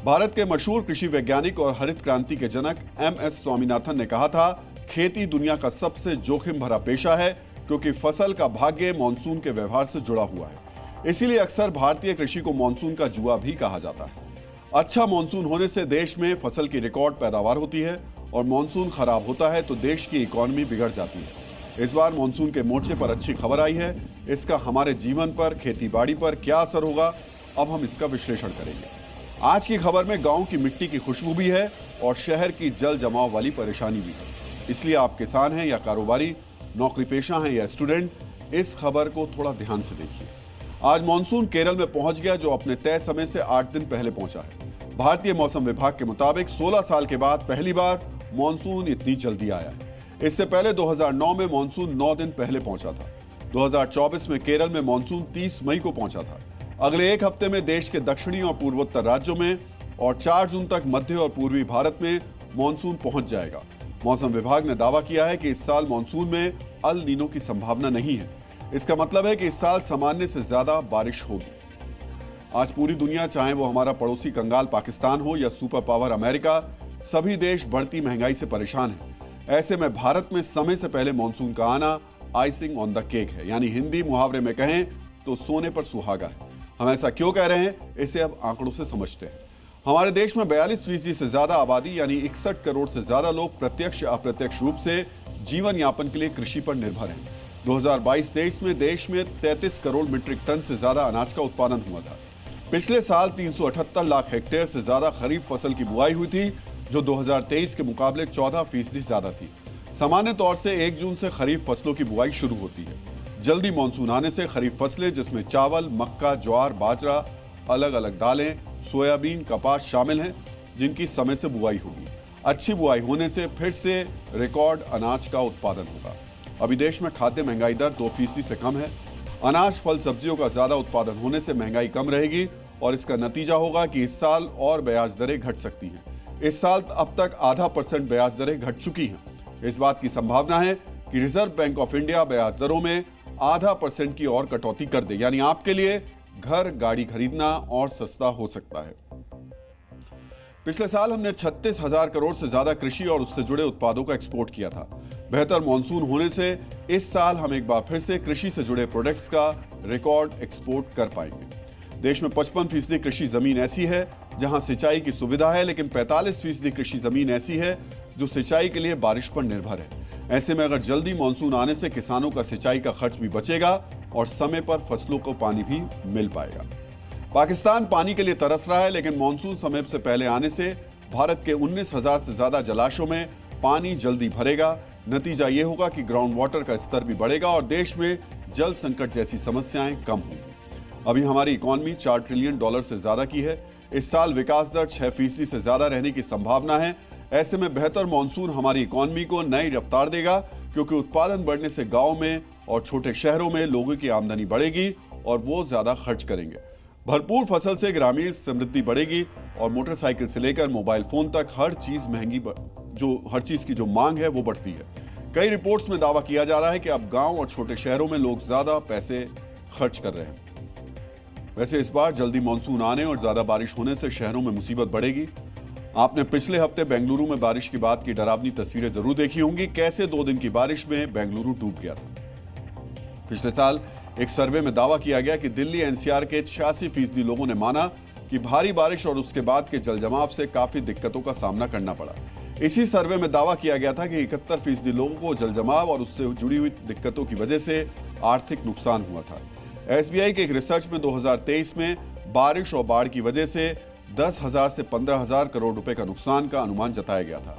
भारत के मशहूर कृषि वैज्ञानिक और हरित क्रांति के जनक एम.एस. स्वामीनाथन ने कहा था, खेती दुनिया का सबसे जोखिम भरा पेशा है क्योंकि फसल का भाग्य मानसून के व्यवहार से जुड़ा हुआ है। इसीलिए अक्सर भारतीय कृषि को मानसून का जुआ भी कहा जाता है। अच्छा मानसून होने से देश में फसल की रिकॉर्ड पैदावार होती है और मानसून खराब होता है तो देश की इकोनॉमी बिगड़ जाती है। इस बार मानसून के मोर्चे पर अच्छी खबर आई है। इसका हमारे जीवन पर, खेतीबाड़ी पर क्या असर होगा, अब हम इसका विश्लेषण करेंगे। आज की खबर में गांव की मिट्टी की खुशबू भी है और शहर की जल जमाव वाली परेशानी भी है। इसलिए आप किसान हैं या कारोबारी, नौकरी पेशा हैं या स्टूडेंट, इस खबर को थोड़ा ध्यान से देखिए। आज मानसून केरल में पहुंच गया, जो अपने तय समय से 8 दिन पहले पहुंचा है। भारतीय मौसम विभाग के मुताबिक 16 साल के बाद पहली बार मानसून इतनी जल्दी आया है। इससे पहले 2009 में मानसून 9 दिन पहले पहुंचा था। 2024 में केरल में मानसून 30 मई को पहुंचा था। अगले एक हफ्ते में देश के दक्षिणी और पूर्वोत्तर राज्यों में और 4 जून तक मध्य और पूर्वी भारत में मानसून पहुंच जाएगा। मौसम विभाग ने दावा किया है कि इस साल मानसून में अल नीनो की संभावना नहीं है। इसका मतलब है कि इस साल सामान्य से ज्यादा बारिश होगी। आज पूरी दुनिया, चाहे वो हमारा पड़ोसी कंगाल पाकिस्तान हो या सुपर पावर अमेरिका, सभी देश बढ़ती महंगाई से परेशान हैं। ऐसे में भारत में समय से पहले मानसून का आना आइसिंग ऑन द केक है, यानी हिंदी मुहावरे में कहें तो सोने पर सुहागा है। हम ऐसा क्यों कह रहे हैं, इसे अब आंकड़ों से समझते हैं। हमारे देश में 42% से ज्यादा आबादी यानी 61 करोड़ से ज्यादा लोग प्रत्यक्ष या अप्रत्यक्ष रूप से जीवन यापन के लिए कृषि पर निर्भर हैं। 2022-23 में देश में 33 करोड़ मीट्रिक टन से ज्यादा अनाज का उत्पादन हुआ था। पिछले साल 378 लाख हेक्टेयर से ज्यादा खरीफ फसल की बुआई हुई थी, जो 2023 के मुकाबले 14% ज्यादा थी। सामान्य तौर से 1 जून से खरीफ फसलों की बुआई शुरू होती है। जल्दी मानसून आने से खरीफ फसलें, जिसमें चावल, मक्का, ज्वार, बाजरा, अलग अलग दालें, सोयाबीन, कपास शामिल हैं, जिनकी समय से बुआई होगी। अच्छी बुआई होने से फिर से रिकॉर्ड अनाज का उत्पादन होगा। अभी देश में खाद्य महंगाई दर 2% से कम है। अनाज, फल, सब्जियों का ज्यादा उत्पादन होने से महंगाई कम रहेगी और इसका नतीजा होगा कि इस साल और ब्याज दरें घट सकती हैं। इस साल अब तक 0.5% ब्याज दरें घट चुकी हैं। इस बात की संभावना है कि रिजर्व बैंक ऑफ इंडिया ब्याज दरों में 0.5% की और कटौती कर दे, यानी आपके लिए घर, गाड़ी खरीदना और सस्ता हो सकता है। पिछले साल हमने 36,000 करोड़ से ज्यादा कृषि और उससे जुड़े उत्पादों का एक्सपोर्ट किया था। बेहतर मानसून होने से इस साल हम एक बार फिर से कृषि से जुड़े प्रोडक्ट्स का रिकॉर्ड एक्सपोर्ट कर पाएंगे। देश में 55% कृषि जमीन ऐसी है जहां सिंचाई की सुविधा है, लेकिन 45% कृषि जमीन ऐसी है जो सिंचाई के लिए बारिश पर निर्भर है। ऐसे में अगर जल्दी मानसून आने से किसानों का सिंचाई का खर्च भी बचेगा और समय पर फसलों को पानी भी मिल पाएगा। पाकिस्तान पानी के लिए तरस रहा है, लेकिन मानसून समय से पहले आने से भारत के 19,000 से ज्यादा जलाशयों में पानी जल्दी भरेगा। नतीजा ये होगा कि ग्राउंड वाटर का स्तर भी बढ़ेगा और देश में जल संकट जैसी समस्याएं कम होंगी। अभी हमारी इकोनॉमी $4 ट्रिलियन से ज्यादा की है। इस साल विकास दर 6% से ज्यादा रहने की संभावना है। ऐसे में बेहतर मानसून हमारी इकोनॉमी को नई रफ्तार देगा, क्योंकि उत्पादन बढ़ने से गांव में और छोटे शहरों में लोगों की आमदनी बढ़ेगी और वो ज्यादा खर्च करेंगे। भरपूर फसल से ग्रामीण समृद्धि बढ़ेगी और मोटरसाइकिल से लेकर मोबाइल फोन तक हर चीज की जो मांग है वो बढ़ती है। कई रिपोर्ट्स में दावा किया जा रहा है कि अब गांव और छोटे शहरों में लोग ज्यादा पैसे खर्च कर रहे हैं। वैसे इस बार जल्दी मानसून आने और ज्यादा बारिश होने से शहरों में मुसीबत बढ़ेगी। आपने पिछले हफ्ते बेंगलुरु में बारिश के बाद की डरावनी तस्वीरें जरूर देखी होंगी, कैसे 2 दिन की बारिश में बेंगलुरु डूब गया था। पिछले साल एक सर्वे में दावा किया गया कि दिल्ली एनसीआर के 86% लोगों ने माना कि भारी बारिश और उसके बाद के जलजमाव से काफी दिक्कतों का सामना करना पड़ा। इसी सर्वे में दावा किया गया था कि 71% लोगों को जलजमाव और उससे जुड़ी हुई दिक्कतों की वजह से आर्थिक नुकसान हुआ था। एसबीआई के एक रिसर्च में 2023 में बारिश और बाढ़ की वजह से 10,000 से 15,000 करोड़ रुपए का नुकसान का अनुमान जताया गया था।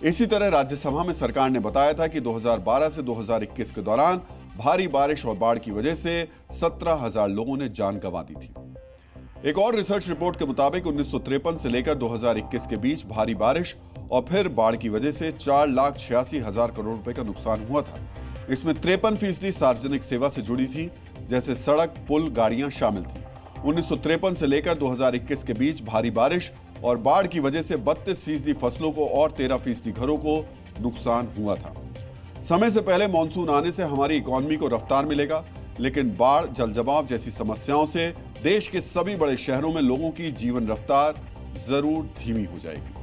इसी तरह राज्यसभा में सरकार ने बताया था कि 2012 से 2021 के दौरान भारी बारिश और बाढ़ की वजह से 17,000 लोगों ने जान गंवा दी थी। एक और रिसर्च रिपोर्ट के मुताबिक 1953 से लेकर 2021 के बीच भारी बारिश और फिर बाढ़ की वजह से 4,86,000 करोड़ रुपए का नुकसान हुआ था। इसमें 53% सार्वजनिक सेवा से जुड़ी थी, जैसे सड़क, पुल, गाड़ियां शामिल थी। 1953 से लेकर 2021 के बीच भारी बारिश और बाढ़ की वजह से 32% फसलों को और 13% घरों को नुकसान हुआ था। समय से पहले मानसून आने से हमारी इकोनॉमी को रफ्तार मिलेगा, लेकिन बाढ़, जलजमाव जैसी समस्याओं से देश के सभी बड़े शहरों में लोगों की जीवन रफ्तार जरूर धीमी हो जाएगी।